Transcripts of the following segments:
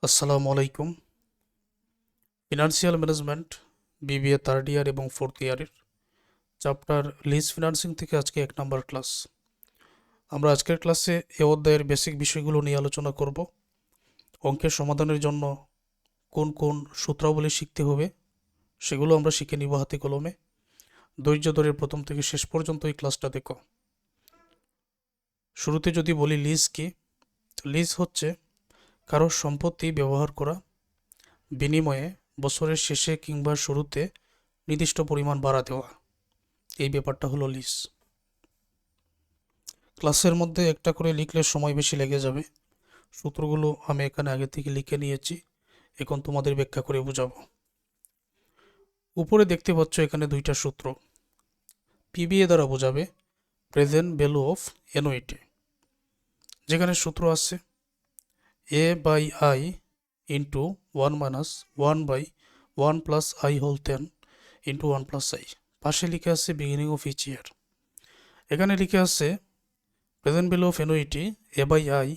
আসসালামু আলাইকুম। Financial management BBA third year এবং ফোর্থ ইয়ারের চ্যাপ্টার লিজ ফিনান্সিং থেকে আজকে 1 নম্বর ক্লাস। আমরা আজকের ক্লাসে এ অধ্যায়ের বেসিক বিষয়গুলো নিয়ে আলোচনা করব। অঙ্কের সমাধানের জন্য কোন কোন সূত্রাবলী শিখতে হবে সেগুলো আমরা শিখে নিব হাতে কলমে। ধৈর্য ধরে প্রথম থেকে শেষ পর্যন্ত এই ক্লাসটা দেখো। শুরুতে যদি বলি লিজ কি, লিজ হচ্ছে কারো সম্পত্তি ব্যবহার করা, বিনিময়ে বছরের শেষে কিংবা শুরুতে নির্দিষ্ট পরিমাণ ভাড়া দেওয়া। এই ব্যাপারটা হলো লিজ। ক্লাসের মধ্যে একটা করে লিখলে সময় বেশি লেগে যাবে। সূত্রগুলো আমি এখানে আগে থেকে লিখে নিয়েছি, এখন তোমাদের ব্যাখ্যা করে বোঝাবো। উপরে দেখতে পাচ্ছ এখানে দুইটা সূত্র। পিবিএ দ্বারা বোঝাবে প্রেজেন্ট ভ্যালু অফ অ্যানুইটি, যেখানে সূত্র আছে A by I into 1 - 1 + i² into 1 + i। পাশে লিখে আছে বিগিনিং অফ ইচ ইয়ার। এখানে লিখে আছে present value of annuity a by I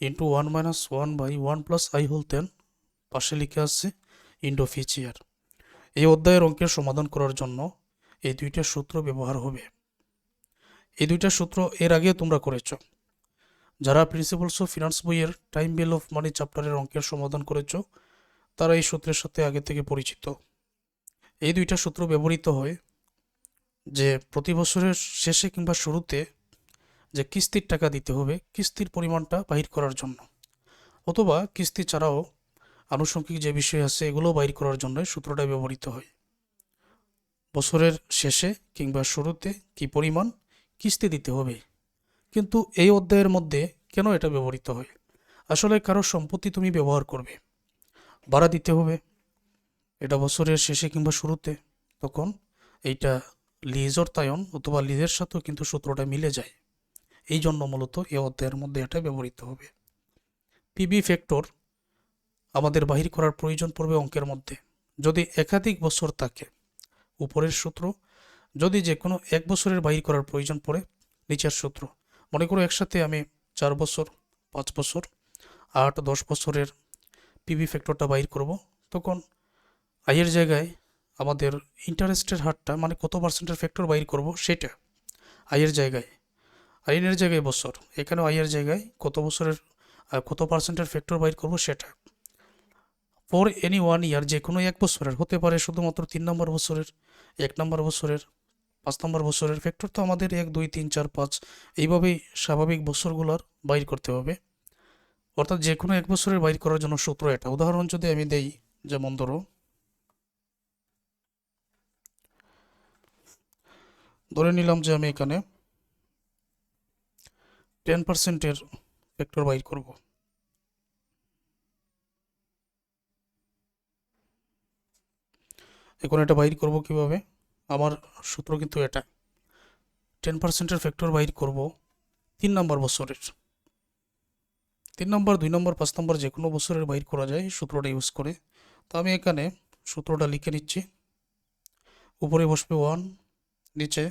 into 1 - 1 + i²। পাশে লিখে আছে ইন্ড অফ ইচ ইয়ার। এই অধ্যায়ের অঙ্কের সমাধান করার জন্য এই দুইটা সূত্র ব্যবহার হবে। এই দুইটা সূত্র এর আগে তোমরা করেছ। যারা প্রিন্সিপালস অফ ফিনান্স বইয়ের টাইম ভ্যালু অফ মানি চ্যাপ্টারের অঙ্কের সমাধান করেছ তারা এই সূত্রের সাথে আগে থেকে পরিচিত। এই দুইটা সূত্র ব্যবহৃত হয় যে প্রতি বছরের শেষে কিংবা শুরুতে যে কিস্তির টাকা দিতে হবে, কিস্তির পরিমাণটা বাহির করার জন্য, অথবা কিস্তি ছাড়াও আনুষঙ্গিক যে বিষয় আছে এগুলো বাইর করার জন্য সূত্রটা ব্যবহৃত হয়। বছরের শেষে কিংবা শুরুতে কি পরিমাণ কিস্তি দিতে হবে। কিন্তু এই অধ্যায়ের মধ্যে কেন এটা ব্যবহৃত হয়? আসলে কারো সম্পত্তি তুমি ব্যবহার করবে, ভাড়া দিতে হবে, এটা বছরের শেষে কিংবা শুরুতে, তখন এইটা লিজ অর্থায়ন অথবা লিজের সাথেও কিন্তু সূত্রটা মিলে যায়। এই জন্য মূলত এই অধ্যায়ের মধ্যে এটা ব্যবহৃত হবে। পিবি ফ্যাক্টর আমাদের বাহির করার প্রয়োজন পড়বে অঙ্কের মধ্যে যদি একাধিক বছর থাকে। উপরের সূত্র। যদি যে কোনো এক বছরের বাহির করার প্রয়োজন পড়ে, নিচের সূত্র। মনে করো একসাথে আমি 4 বছর, 5 বছর, 8, 10 বছরের পিবি ফ্যাক্টরটা বাহির করব, তখন আয়ের জায়গায় আমাদের ইন্টারেস্টের হারটা মানে কত পার্সেন্টের ফ্যাক্টর বাহির করব সেটা আয়ের জায়গায়, আইনের জায়গায় বছর, এখানেও আয়ের জায়গায় কত বছরের কত পার্সেন্টের ফ্যাক্টর বাহির করব সেটা। ফর এনি 1 ইয়ার, যে কোনো এক বছরের হতে পারে, শুধুমাত্র 3 নম্বর বছরের, 1 নম্বর বছরের, 5 নম্বর বছরের ফ্যাক্টর তো আমাদের 1, 2, 3, 4, 5 এইভাবেই স্বাভাবিক বছরগুলোর বাইর করতে হবে। অর্থাৎ যে কোনো এক বছরের বাইর করার জন্য সূত্র এটা। উদাহরণ যদি আমি দেই, যেমন ধরে নিলাম যে আমি এখানে 10%-এর ফ্যাক্টর বাইর করব। এখন এটা বাইর করব কিভাবে? আমার সূত্র কিন্তু এটা 10%-এর ফ্যাক্টর বাইর করব 3 নম্বর বছরের। 3 নম্বর, 2 নম্বর, 5 নম্বর যে কোনো বছরের বাইর করা যায় সূত্রটা ইউজ করে। তো আমি এখানে সূত্রটা লিখে নিচ্ছি। উপরে বসবে 1, নিচে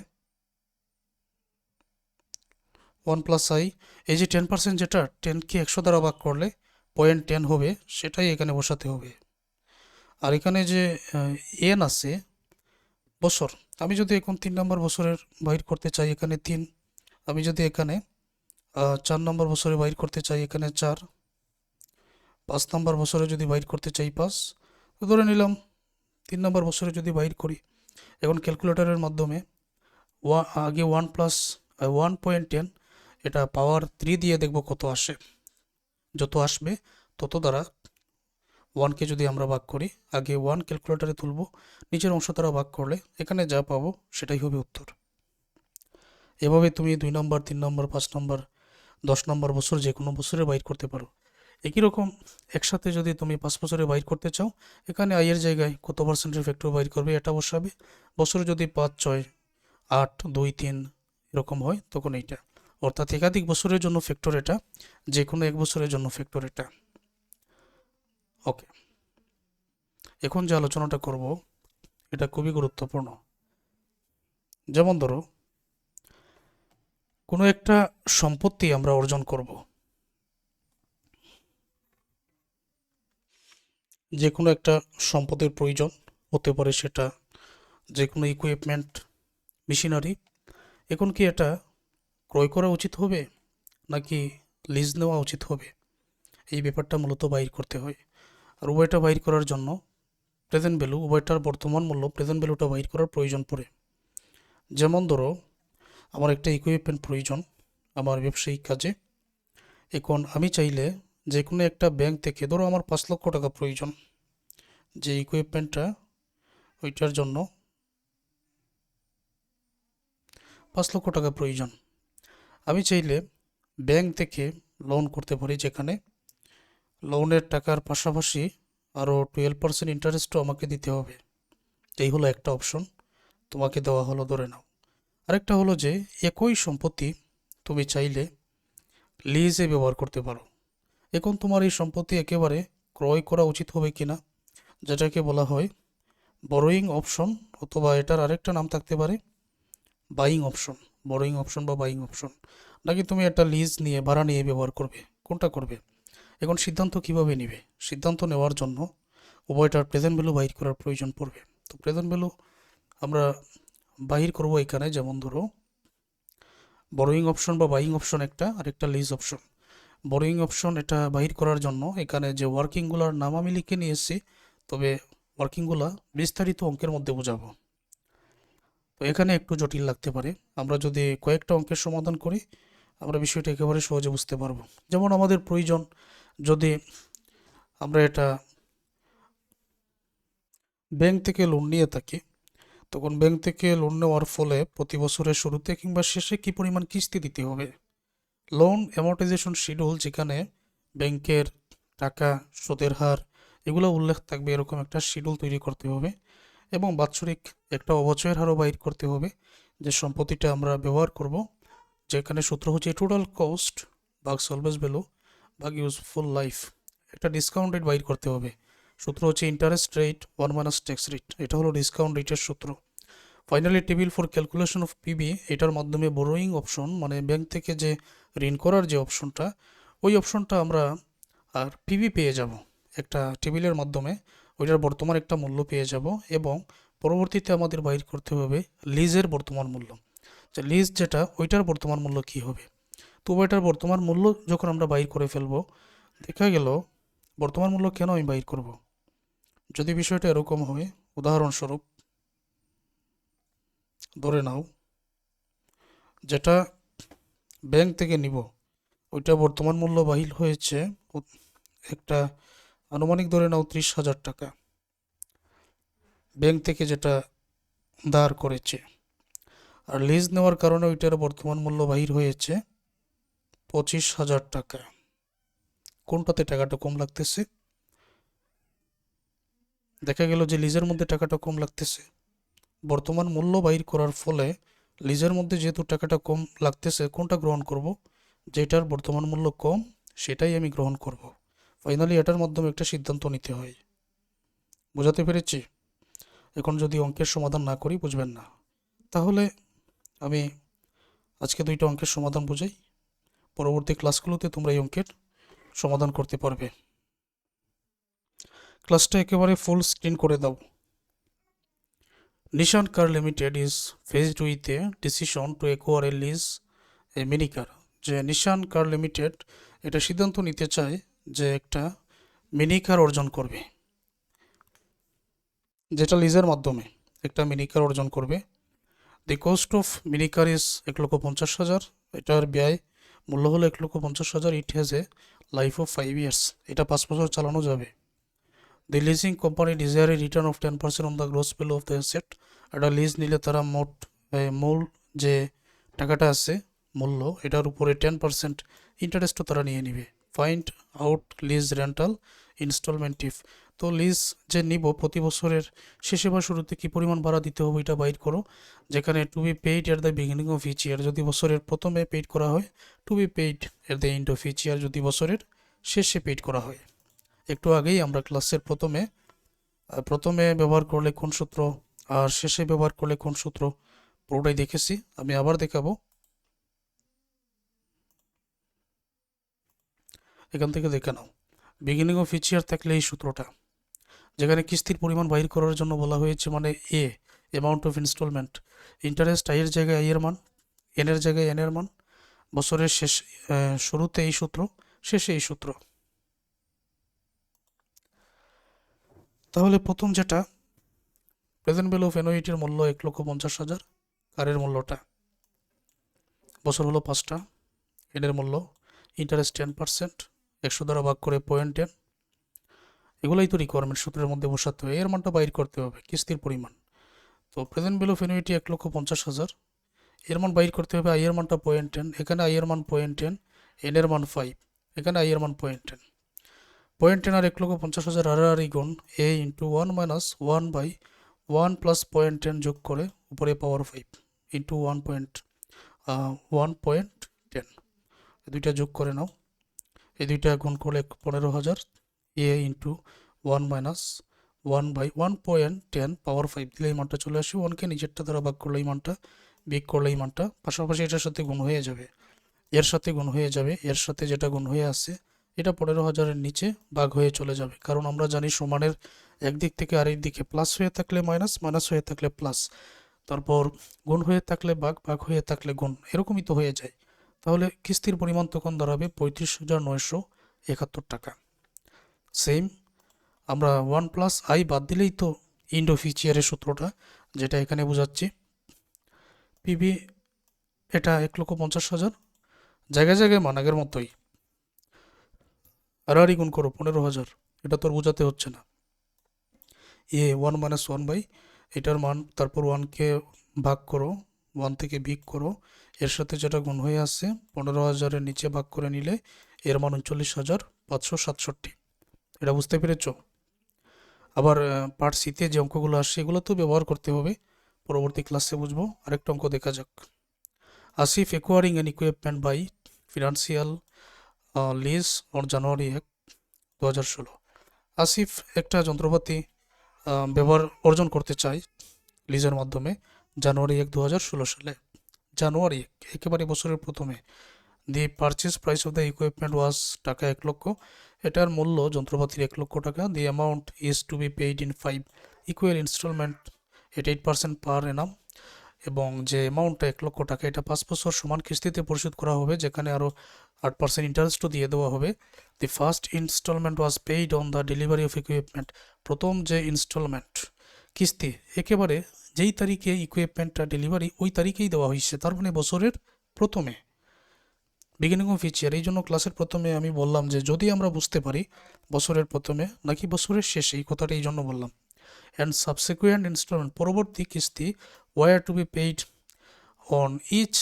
1 + i। এই যে 10% যেটা, 10কে 100 দ্বারা ভাগ করলে 0.10 হবে, সেটাই এখানে বসাতে হবে। আর এখানে যে এন আছে বছর, আমি যদি এখন 3 নম্বর বছরের বাইর করতে চাই এখানে 3, আমি যদি এখানে 4 নম্বর বছরে বাইর করতে চাই এখানে 4, 5 নম্বর বছরে যদি বাইর করতে চাই 5, তো ধরে নিলাম 3 নম্বর বছরে যদি বাইর করি, এখন ক্যালকুলেটরের মাধ্যমে আগে 1 + 1.10 এটা পাওয়ার 3 দিয়ে দেখব কত আসে। যত আসবে তত দ্বারা 1কে যদি আমরা ভাগ করি, আগে 1 ক্যালকুলেটরে তুলব, নিচের অংশ দ্বারা ভাগ করলে এখানে যা পাবো সেটাই হবে উত্তর। এভাবে তুমি 2 নম্বর, 3 নম্বর, 5 নম্বর, 10 নম্বর বছর যে কোনো বছরে বাইর করতে পারো। একই রকম একসাথে যদি তুমি 5 বছরে বাইর করতে চাও, এখানে আয়ের জায়গায় কত পার্সেন্টের ফ্যাক্টর বাইর করবে এটা বসাবে। বছরে যদি 5, 6, 8, 2, 3 এরকম হয় তখন এইটা। অর্থাৎ একাধিক বছরের জন্য ফ্যাক্টর এটা, যে কোনো এক বছরের জন্য ফ্যাক্টর এটা। ওকে, এখন যে আলোচনাটা করব এটা খুবই গুরুত্বপূর্ণ। যেমন ধরো কোনো একটা সম্পত্তি আমরা অর্জন করব, যে কোনো একটা সম্পদের প্রয়োজন হতে পারে, সেটা যে কোনো ইকুইপমেন্ট, মেশিনারি। এখন কি এটা ক্রয় করা উচিত হবে নাকি লিজ নেওয়া উচিত হবে, এই ব্যাপারটা মূলত বাইর করতে হয়। আর উভয়টা বাইর করার জন্য প্রেজেন্ট ভ্যালু, উভয়টার বর্তমান মূল্য, প্রেজেন্ট ভ্যালুটা বাইর করার প্রয়োজন পড়ে। যেমন ধরো আমার একটা ইকুইপমেন্ট প্রয়োজন আমার ব্যবসায়িক কাজে। এখন আমি চাইলে যে কোনো একটা ব্যাংক থেকে, ধরো আমার 5 লক্ষ টাকা প্রয়োজন যে ইকুইপমেন্টটা, ওইটার জন্য 5 লক্ষ টাকা প্রয়োজন। আমি চাইলে ব্যাংক থেকে লোন করতে পারি, যেখানে লোনের টাকার পাশাপাশি আরও 12% ইন্টারেস্টও আমাকে দিতে হবে। এই হলো একটা অপশন, তোমাকে দেওয়া হলো, ধরে নাও। আরেকটা হলো যে একই সম্পত্তি তুমি চাইলে লিজে ব্যবহার করতে পারো। এখন তোমার এই সম্পত্তি একেবারে ক্রয় করা উচিত হবে কিনা, যেটাকে বলা হয় বরোয়িং অপশন, অথবা এটার আরেকটা নাম থাকতে পারে বাইং অপশন। বরোয়িং অপশন বা বাইং অপশন, নাকি তুমি একটা লিজ নিয়ে, ভাড়া নিয়ে ব্যবহার করবে, কোনটা করবে? এখন সিদ্ধান্ত কিভাবে নিবে? সিদ্ধান্ত নেওয়ার জন্য উভয়টার প্রেজেন্ট ভ্যালু বাহির করার প্রয়োজন পড়বে। তো প্রেজেন্ট ভ্যালু আমরা বাহির করব এখানে। যেমন ধরো বরোয়িং অপশন বা বাইং অপশন একটা, আর একটা লিজ অপশন। বরোয়িং অপশন এটা বাহির করার জন্য এখানে যে ওয়ার্কিংগুলোর নাম আমি লিখে নিয়ে এসেছি, তবে ওয়ার্কিংগুলা বিস্তারিত অঙ্কের মধ্যে বোঝাবো, তো এখানে একটু জটিল লাগতে পারে। আমরা যদি কয়েকটা অঙ্কের সমাধান করি, আমরা বিষয়টা একেবারে সহজে বুঝতে পারবো। যেমন আমাদের প্রয়োজন, যদি আমরা এটা ব্যাংক থেকে লোন নিয়ে থাকি, তখন ব্যাংক থেকে লোন নেওয়ার ফলে প্রতি বছরের শুরুতে কিংবা শেষে কি পরিমাণ কিস্তি দিতে হবে, লোন অ্যামর্টাইজেশন শিডিউল, যেখানে ব্যাংকের টাকা, সুদের হার, এগুলো উল্লেখ থাকবে, এরকম একটা শিডিউল তৈরি করতে হবে। এবং বাৎসরিক একটা অবচয়ের হারও বাইর করতে হবে, যে সম্পত্তিটা আমরা ব্যবহার করব, যেখানে সূত্র হচ্ছে টোটাল কস্ট ভাগ সলভেন্স ভ্যালু ভাগ ইউজফুল লাইফ। একটা ডিসকাউন্ট রেট বাইর করতে হবে, সূত্র হচ্ছে ইন্টারেস্ট রেট 1 - ট্যাক্স রেট, এটা হলো ডিসকাউন্ট রেটের সূত্র। Finally table for calculation of PB, এটার মাধ্যমে বোরোয়িং অপশন মানে ব্যাংক থেকে যে ঋণ করার যে অপশনটা, ওই অপশনটা আমরা আর পিবি পেয়ে যাব একটা টেবিলের মাধ্যমে, ওইটার বর্তমান একটা মূল্য পেয়ে যাব। এবং পরবর্তীতে আমাদের বাইর করতে হবে লিজের বর্তমান মূল্য, যে লিজ যেটা, ওইটার বর্তমান মূল্য কি হবে। তো ওইটার বর্তমান মূল্য যখন আমরা বাইর করে ফেলবো, দেখা গেল বর্তমান মূল্য কেন আমি বাইর করব, যদি বিষয়টা এরকম হয়, উদাহরণস্বরূপ ধরে নাও যেটা ব্যাংক থেকে নিব, ওইটা বর্তমান মূল্য বাহির হয়েছে একটা আনুমানিক, ধরে নাও 30,000 টাকা, ব্যাংক থেকে যেটা ধার করেছে। আর লিজ নেওয়ার কারণে ওইটার বর্তমান মূল্য বাহির হয়েছে 25,000 টাকা। কোনটাতে টাকাটা কম লাগতেছে? দেখা গেল যে লিজের মধ্যে টাকাটা কম লাগতেছে। বর্তমান মূল্য বাহির করার ফলে লিজের মধ্যে যেহেতু টাকাটা কম লাগতেছে, কোনটা গ্রহণ করব? যেটার বর্তমান মূল্য কম, সেটাই আমি গ্রহণ করব। ফাইনালি এটার মাধ্যমে একটা সিদ্ধান্ত নিতে হয়। বোঝাতে পেরেছি? এখন যদি অঙ্কের সমাধান না করি বুঝবেন না। তাহলে আমি আজকে 2টা অঙ্কের সমাধান বুঝাই, পরবর্তী ক্লাসগুলোতে তোমরা এই অঙ্কের সমাধান করতে পারবে। ক্লাসটা একেবারে ফুল স্ক্রিন করে দাও। Nissan car limited is faced with a decision to acquire a lease a mini car. যে নিশান কার লিমিটেড এটা সিদ্ধান্ত নিতে চায় যে একটা মিনি কার অর্জন করবে, যেটা লিজের মাধ্যমে একটা মিনি কার অর্জন করবে। The cost of mini car is 1,50,000। এটার ব্যয় মূল্য হলো 1,50,000। It has a life of 5 years. এটা 5 বছর চালানো যাবে। The leasing company desire a return of 10% on the gross value of the asset. একটা লিজ নিলে তারা মোট মূল যে টাকাটা আছে, মূল্য, এটার উপরে 10% ইন্টারেস্টও তারা নিয়ে নিবে। Find out lease rental installment if. তো লিজ যে নিব, প্রতি বছরের শেষে বা শুরুতে কী পরিমাণ ভাড়া দিতে হবে এটা বাইর করো, যেখানে to be paid at the beginning of each year যদি বছরের প্রথমে পেইড করা হয়, to be paid at the end of each year যদি বছরের শেষে পেইড করা হয়। একটু আগেই আমরা ক্লাসের প্রথমে ব্যবহার করলে কোন সূত্র আর শেষে ব্যবহার করলে কোন সূত্র পুরোটাই দেখেছি। আমি আবার দেখাবো, এখান থেকে দেখে নাও। বিগিনিং অফ ইচ ইয়ার থাকলে এই সূত্রটা, যেখানে কিস্তির পরিমাণ বাহির করার জন্য বলা হয়েছে মানে a amount of instalment, interest I এর জায়গায় আই এর মান, এন এর জায়গায় এন এর মান, বছরের শুরুতে এই সূত্র, শেষে এই সূত্র। তাহলে প্রথম যেটা, প্রেজেন্ট ভ্যালু অফ অ্যানুইটির মূল্য 1,50,000, কারের মূল্যটা, বছর হলো 5টা, এনের মূল্য, ইন্টারেস্ট 10%, 100 দ্বারা ভাগ করে 0.10, এগুলোই তো রিকোয়ারমেন্ট সূত্রের মধ্যে বসাতে হবে, এর মানটা বাইর করতে হবে, কিস্তির পরিমাণ। তো প্রেজেন্ট ভ্যালু অফ অ্যানুইটি 1,50,000, এর মান বাইর করতে হবে, আই এর মানটা 0.10, এখানে আই এর মান 0.10, এন এর মান 5, এখানে আই এর মান 0.10, 0.10 আর 1,50,000 আড়াআড়ি গুণ এ ইন্টু 1 মাইনাস 1/1 প্লাস 0.10 যোগ করে উপরে পাওয়ার 5 ইন্টু 1.10, দুইটা যোগ করে নাও, এই দুইটা গুণ করলে 15,000, এ ইন্টু 1 মাইনাস 1/1.10 পাওয়ার 5 দিলে এই মানটা চলে আসে, 1কে নিজেরটা দ্বারা ভাগ করলে এই মানটা, বিয়োগ করলে এই মানটা, পাশাপাশি এটার সাথে গুণ হয়ে যাবে, এর সাথে গুণ হয়ে যাবে, এর সাথে যেটা গুণ হয়ে আছে এটা 15,000-এর নিচে ভাগ হয়ে চলে যাবে, কারণ আমরা জানি সমানের একদিক থেকে আরেক দিকে প্লাস হয়ে থাকলে মাইনাস, মাইনাস হয়ে থাকলে প্লাস, তারপর গুণ হয়ে থাকলে ভাগ, ভাগ হয়ে থাকলে গুণ, এরকমই তো হয়ে যায়। তাহলে কিস্তির পরিমাণ তখন দাঁড়াবে 35,971 টাকা। সেম আমরা 1 প্লাস আই বাদ দিলেই তো ইন্ড অফ ইচ ইয়ারের সূত্রটা, যেটা এখানে বোঝাচ্ছি, পিবি এটা 1,50,000, জায়গায় জায়গায় মান আগের মতোই, আড়াআড়ি গুণ করো 15,000, এটা তোর বোঝাতে হচ্ছে না, এ 1 মাইনাস 1 বাই এটার মান, তারপর 1কে ভাগ করো, 1 থেকে বিয়োগ করো, এর সাথে যেটা গুণ হয়ে আসছে 15,000-এর নিচে ভাগ করে নিলে এর মান 39,567, এটা বুঝতে পেরেছো? আবার পার্ট সিতে যে অঙ্কগুলো আসছে এগুলো তো ব্যবহার করতে হবে, পরবর্তী ক্লাসে বুঝবো। আরেকটা অঙ্ক দেখা যাক। Asif acquiring an equipment by financial lease on January 1, 2016। Asif একটা যন্ত্রপাতি ব্যবহার অর্জন করতে চায় লিজের মাধ্যমে জানুয়ারি 1, 2016 সালে, জানুয়ারি 1, একেবারে বছরের প্রথমে। The purchase price of the equipment was টাকা 1 লক্ষ, এটার মূল্য যন্ত্রপাতির 1 লক্ষ টাকা। The amount is to be paid in 5 equal instalment at 8% per annum, এবং যে অ্যামাউন্টটা 1 লক্ষ টাকা এটা 5 বছর সমান কিস্তিতে পরিশোধ করা হবে, যেখানে আরও 8% ইন্টারেস্টও দিয়ে দেওয়া হবে। The first installment was paid on the delivery of equipment, প্রথম যে ইনস্টলমেন্ট কিস্তি একেবারে যেই তারিখে ইকুইপমেন্টটা ডেলিভারি ওই তারিখেই দেওয়া হয়েছে, তার মানে বছরের প্রথমে, বিগিনিং অফ ইচ ইয়ার। এই জন্য ক্লাসের প্রথমে আমি বললাম যে যদি আমরা বুঝতে পারি বছরের প্রথমে নাকি বছরের শেষে, এই কথাটা এই জন্য বললাম। অ্যান্ড সাবসিকুয়েন্ট ইনস্টলমেন্ট, পরবর্তী কিস্তি, were to be paid on each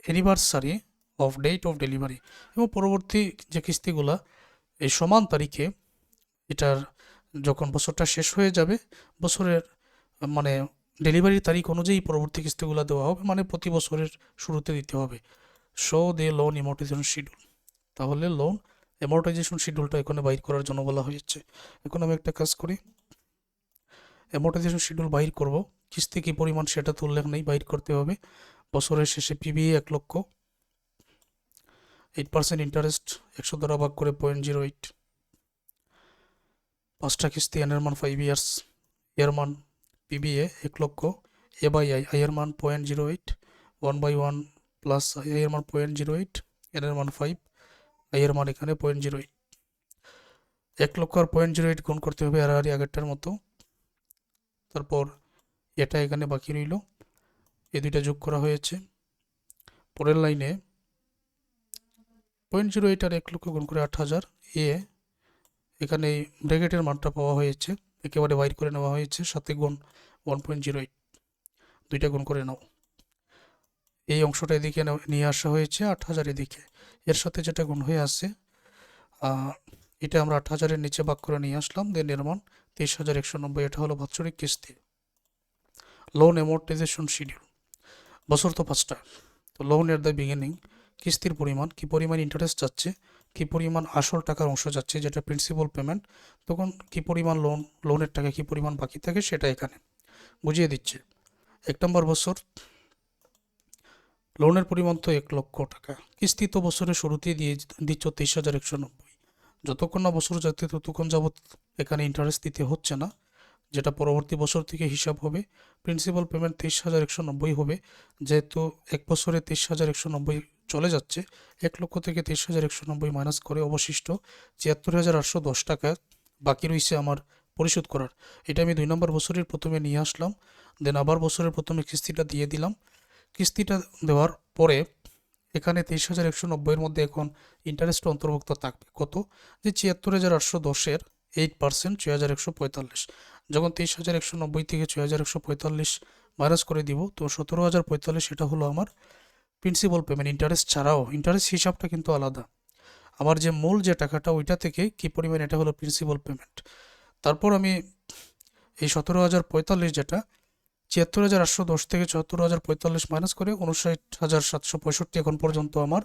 anniversary of date of delivery, এবং পরবর্তী যে কিস্তিগুলা এই সমান তারিখে, এটার যখন বছরটা শেষ হয়ে যাবে বছরের মানে ডেলিভারির তারিখ অনুযায়ী পরবর্তী কিস্তিগুলো দেওয়া হবে, মানে প্রতি বছরের শুরুতে দিতে হবে। শো দে লোন অ্যামর্টাইজেশন শিডিউল, তাহলে লোন অ্যামর্টাইজেশন শিডিউলটা এখানে বাইর করার জন্য বলা হয়েছে। এখন আমি একটা কাজ করি, অ্যামর্টাইজেশন শিডিউল বাইর করব, কিস্তি কী পরিমাণ সেটা তো উল্লেখ নেই, বাইর করতে হবে। বছরের শেষে পিবিএ 1 লক্ষ, 8% ইন্টারেস্ট, 100 দ্বারা ভাগ করে 0.08, 5টা কিস্তি, এনের মান 5 ইয়ার্স, এর মান পিবিএ 1 লক্ষ, এ বাই আই, আই এর মান 0.08, 1/1 প্লাস আই এর মান 0.08, এনের মান 5, আই এর মান এখানে 0.08, 1 লক্ষ আর 0.08 গুণ করতে হবে আড়াআড়ি আগেরটার মতো, তারপর এটা এখানে বাকি রইল, এই দুইটা যোগ করা হয়েছে। পরের লাইনে 0.08 আর 1 লক্ষ গুণ করে 8,000, এ এখানে ব্র্যাকেটের মানটা পাওয়া হয়েছে, একেবারে বাইর করে নেওয়া হয়েছে, সাথে গুণ 1.08, দুইটা গুণ করে নাও। এই অংশটা এদিকে নিয়ে আসা হয়েছে 8,000 এদিকে, এর সাথে যেটা গুণ হয়ে আসছে এটা আমরা 8,000-এর নিচে ভাগ করে নিয়ে আসলাম, দেন এর মান 23,190, এটা হলো বাৎসরিক কিস্তি। লোন অ্যামর্টাইজেশন শিডিউল, বছর তো 5টা, তো লোন এট দ্য বিগিনিং, কিস্তির পরিমাণ, কী পরিমাণ ইন্টারেস্ট যাচ্ছে, কী পরিমাণ আসল টাকার অংশ যাচ্ছে যেটা প্রিন্সিপাল পেমেন্ট, তখন কী পরিমাণ লোনের টাকা কী পরিমাণ বাকি থাকে সেটা এখানে বুঝিয়ে দিচ্ছে। 1 নম্বর বছর, লোনের পরিমাণ তো 1 লক্ষ টাকা, কিস্তি তো বছরের শুরুতেই দিচ্ছ 23,190, যতক্ষণ না বছর যাচ্ছে ততক্ষণ যাবৎ এখানে ইন্টারেস্ট দিতে হচ্ছে না, যেটা পরবর্তী বছর থেকে হিসাব হবে। প্রিন্সিপাল পেমেন্ট 23,190 হবে, যেহেতু এক বছরে 23,190 চলে যাচ্ছে। 1 লক্ষ থেকে 23,190 মাইনাস করে অবশিষ্ট 76,810 টাকা বাকি রয়েছে আমার পরিশোধ করার। এটা আমি 2 নম্বর বছরের প্রথমে নিয়ে আসলাম, দেন আবার বছরের প্রথমে কিস্তিটা দিয়ে দিলাম। কিস্তিটা দেওয়ার পরে এখানে 23,190-এর মধ্যে এখন ইন্টারেস্ট অন্তর্ভুক্ত থাকবে কত, যে 76,810-এর 8% 6,145। যখন 23,190 থেকে 6,145 মাইনাস করে দিব, তো 17,045 এটা হলো আমার প্রিন্সিপাল পেমেন্ট। ইন্টারেস্ট ছাড়াও ইন্টারেস্ট হিসাবটা কিন্তু আলাদা। আমার যে মূল যে টাকাটা ওইটা থেকে কি পরিমাণ, এটা হলো প্রিন্সিপাল পেমেন্ট। তারপর আমি এই 17,045 যেটা 76,810 থেকে 74,045 মাইনাস করে 59,765 এখন পর্যন্ত আমার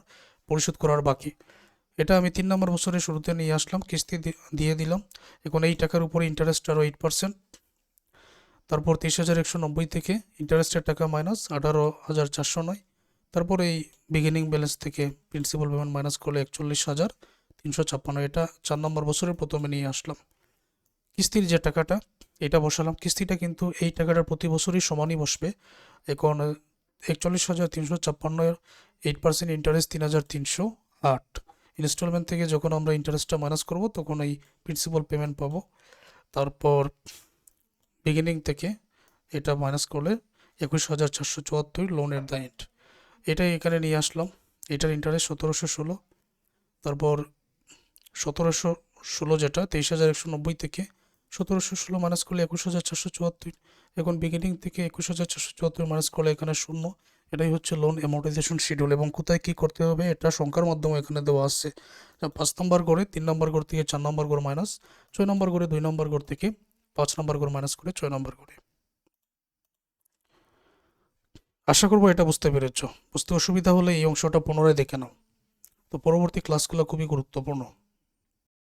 পরিশোধ করার বাকি। এটা আমি 3 নম্বর বছরের শুরুতে নিয়ে আসলাম, কিস্তি দিয়ে দিলাম। এখন এই টাকার উপরে ইন্টারেস্ট আরও 8%। তারপর 23,190 থেকে ইন্টারেস্টের টাকা মাইনাস 18,409। তারপর এই বিগিনিং ব্যালেন্স থেকে প্রিন্সিপাল পেমেন্ট মাইনাস করলে 41,356। এটা 4 নম্বর বছরের প্রথমে নিয়ে আসলাম। কিস্তির যে টাকাটা এটা বসালাম, কিস্তিটা কিন্তু এই টাকাটা প্রতি বছরই সমানই বসবে। এখন 41,356 8% ইন্টারেস্ট 3,308। ইনস্টলমেন্ট থেকে যখন আমরা ইন্টারেস্টটা মাইনাস করব তখন এই প্রিন্সিপাল পেমেন্ট পাবো। তারপর বিগিনিং থেকে এটা মাইনাস করলে 21,474 লোনের দায়িত্ব, এটাই এখানে নিয়ে আসলাম। এটার ইন্টারেস্ট 1,716। তারপর 1,716 যেটা 23,190 থেকে 1,716 মাইনাস করলে 21,474। এখন বিগিনিং থেকে 21,474 মাইনাস করলে এখানে 0। এটাই হচ্ছে লোন অ্যামর্টাইজেশন শিডিউল। এবং কোথায় কি করতে হবে এটা সংখ্যার মাধ্যমে এখানে দেওয়া আছে। 5 নম্বর ঘরে 3 নম্বর ঘর থেকে 4 নম্বর ঘর মাইনাস, 6 নম্বর ঘরে 2 নম্বর ঘর থেকে 5 নম্বর ঘর মাইনাস করে 6 নম্বর ঘরে। আশা করবো এটা বুঝতে পেরেছ। বুঝতে অসুবিধা হলে এই অংশটা পুনরায় দেখে নাও। তো পরবর্তী ক্লাসগুলো খুবই গুরুত্বপূর্ণ।